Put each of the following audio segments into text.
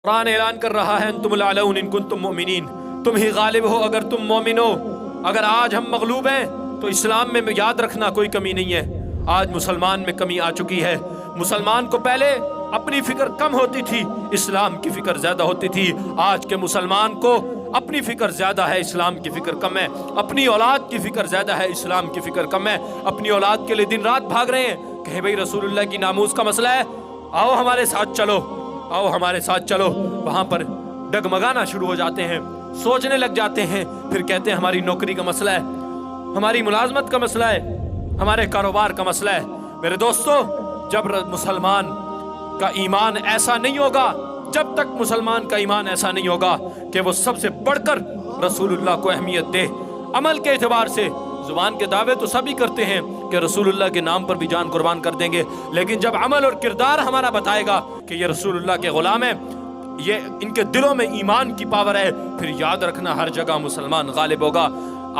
قرآن اعلان کر رہا ہے انتم الاعلون ان کنتم مؤمنین، تم ہی غالب ہو اگر تم مومن ہو۔ اگر آج ہم مغلوب ہیں تو اسلام میں یاد رکھنا کوئی کمی نہیں ہے، آج مسلمان میں کمی آ چکی ہے۔ مسلمان کو پہلے اپنی فکر کم ہوتی تھی، اسلام کی فکر زیادہ ہوتی تھی۔ آج کے مسلمان کو اپنی فکر زیادہ ہے، اسلام کی فکر کم ہے۔ اپنی اولاد کی فکر زیادہ ہے، اسلام کی فکر کم ہے۔ اپنی اولاد کے لیے دن رات بھاگ رہے ہیں کہ بھئی رسول اللہ کی ناموس کا مسئلہ ہے، آؤ ہمارے ساتھ چلو، آؤ ہمارے ساتھ چلو۔ وہاں پر ڈگمگانا شروع ہو جاتے ہیں، سوچنے لگ جاتے ہیں، پھر کہتے ہیں ہماری نوکری کا مسئلہ ہے، ہماری ملازمت کا مسئلہ ہے، ہمارے کاروبار کا مسئلہ ہے۔ میرے دوستو، جب مسلمان کا ایمان ایسا نہیں ہوگا، جب تک مسلمان کا ایمان ایسا نہیں ہوگا کہ وہ سب سے بڑھ کر رسول اللہ کو اہمیت دے، عمل کے اعتبار سے زبان کے دعوے تو سبھی کرتے ہیں کہ رسول اللہ کے نام پر بھی جان قربان کر دیں گے، لیکن جب عمل اور کردار ہمارا بتائے گا کہ یہ رسول اللہ کے غلام ہیں، یہ ان کے دلوں میں ایمان کی پاور ہے، پھر یاد رکھنا ہر جگہ مسلمان غالب ہوگا۔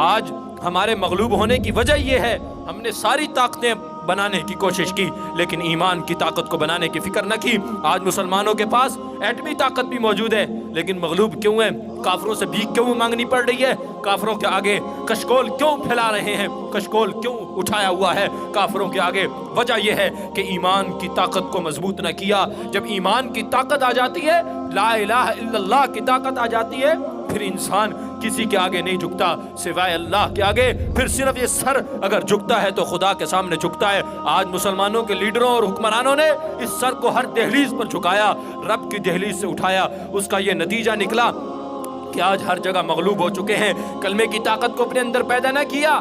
آج ہمارے مغلوب ہونے کی وجہ یہ ہے، ہم نے ساری طاقتیں بنانے کی کوشش کی لیکن ایمان کی طاقت کو بنانے کی فکر نہ کی۔ آج مسلمانوں کے پاس ایٹمی طاقت بھی موجود ہے لیکن مغلوب کیوں ہیں؟ کافروں سے بھیک کیوں مانگنی پڑ رہی ہے؟ کافروں کے آگے کشکول کیوں پھیلا رہے ہیں؟ کشکول کیوں اٹھایا ہوا ہے کافروں کے آگے؟ وجہ یہ ہے کہ ایمان کی طاقت کو مضبوط نہ کیا۔ جب ایمان کی طاقت آ جاتی ہے، لا الہ الا اللہ کی طاقت آ جاتی ہے، پھر انسان کسی کے آگے نہیں جھکتا سوائے اللہ کے آگے۔ پھر صرف یہ سر اگر جھکتا ہے تو خدا کے سامنے جھکتا ہے۔ آج مسلمانوں کے لیڈروں اور حکمرانوں نے اس سر کو ہر دہلیز پر جھکایا، رب کی دہلیز سے اٹھایا۔ اس کا یہ نتیجہ نکلا کہ آج ہر جگہ مغلوب ہو چکے ہیں۔ کلمے کی طاقت کو اپنے اندر پیدا نہ کیا۔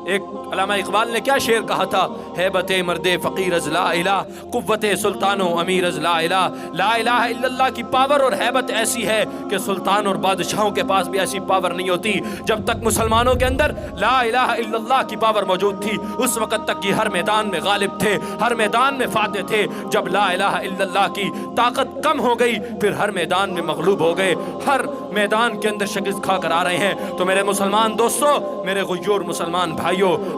ایک علامہ اقبال نے کیا شعر کہا تھا؟ ہیبت مرد فقیر از لا الہ، قوت سلطان و امیر از لا الہ۔ لا الہ الا اللہ کی پاور اور ہیبت ایسی ہے کہ سلطان اور بادشاہوں کے پاس بھی ایسی پاور نہیں ہوتی۔ جب تک مسلمانوں کے اندر لا الہ الا اللہ کی پاور موجود تھی، اس وقت تک یہ ہر میدان میں غالب تھے، ہر میدان میں فاتح تھے۔ جب لا الہ الا اللہ کی طاقت کم ہو گئی، پھر ہر میدان میں مغلوب ہو گئے، ہر میدان کے اندر شکست کھا کر آ رہے ہیں۔ تو میرے مسلمان دوستو، میرے غیور مسلمان بھائیو،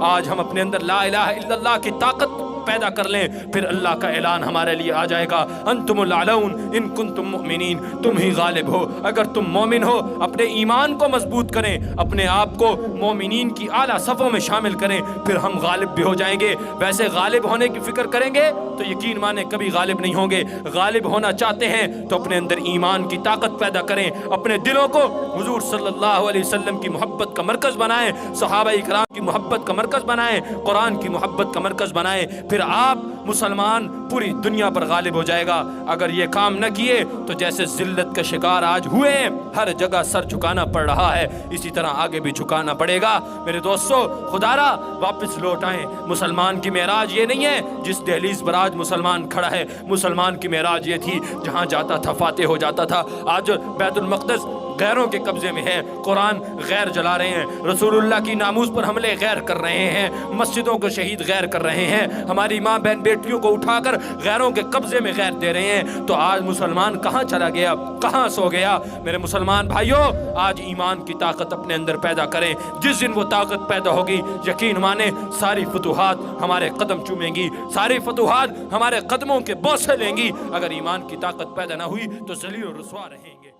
آج ہم اپنے اندر لا الہ الا اللہ کی طاقت پیدا کر لیں، پھر اللہ کا اعلان ہمارے لیے آ جائے گا، انتم الاعلون ان کنتم مؤمنین، تم ہی غالب ہو اگر تم مومن ہو۔ اپنے ایمان کو مضبوط کریں، اپنے آپ کو مومنین کی اعلیٰ صفوں میں شامل کریں، پھر ہم غالب بھی ہو جائیں گے۔ ویسے غالب ہونے کی فکر کریں گے تو یقین مانیں کبھی غالب نہیں ہوں گے۔ غالب ہونا چاہتے ہیں تو اپنے اندر ایمان کی طاقت پیدا کریں، اپنے دلوں کو حضور صلی اللہ علیہ وسلم کی محبت کا مرکز بنائیں، صحابہ کرام کی محبت کا مرکز بنائیں، قرآن کی محبت کا مرکز بنائیں، پھر آپ مسلمان پوری دنیا پر غالب ہو جائے گا۔ اگر یہ کام نہ کیے تو جیسے ذلت کا شکار آج ہوئے ہیں، ہر جگہ سر جھکانا پڑ رہا ہے، اسی طرح آگے بھی جھکانا پڑے گا۔ میرے دوستو، خدا را واپس لوٹ آئیں۔ مسلمان کی معراج یہ نہیں ہے جس دہلیز پر آج مسلمان کھڑا ہے، مسلمان کی معراج یہ تھی جہاں جاتا تھا فاتح ہو جاتا تھا۔ آج بیت المقدس غیروں کے قبضے میں ہے، قرآن غیر جلا رہے ہیں، رسول اللہ کی ناموس پر حملے غیر کر رہے ہیں، مسجدوں کو شہید غیر کر رہے ہیں، ہماری ماں بہن بیٹیوں کو اٹھا کر غیروں کے قبضے میں غیر دے رہے ہیں۔ تو آج مسلمان کہاں چلا گیا، کہاں سو گیا؟ میرے مسلمان بھائیوں، آج ایمان کی طاقت اپنے اندر پیدا کریں۔ جس دن وہ طاقت پیدا ہوگی، یقین مانیں ساری فتوحات ہمارے قدم چومیں گی، ساری فتوحات ہمارے قدموں کے بوسے لیں گی۔ اگر ایمان کی طاقت پیدا نہ ہوئی تو ذلیل و رسوا رہیں گے۔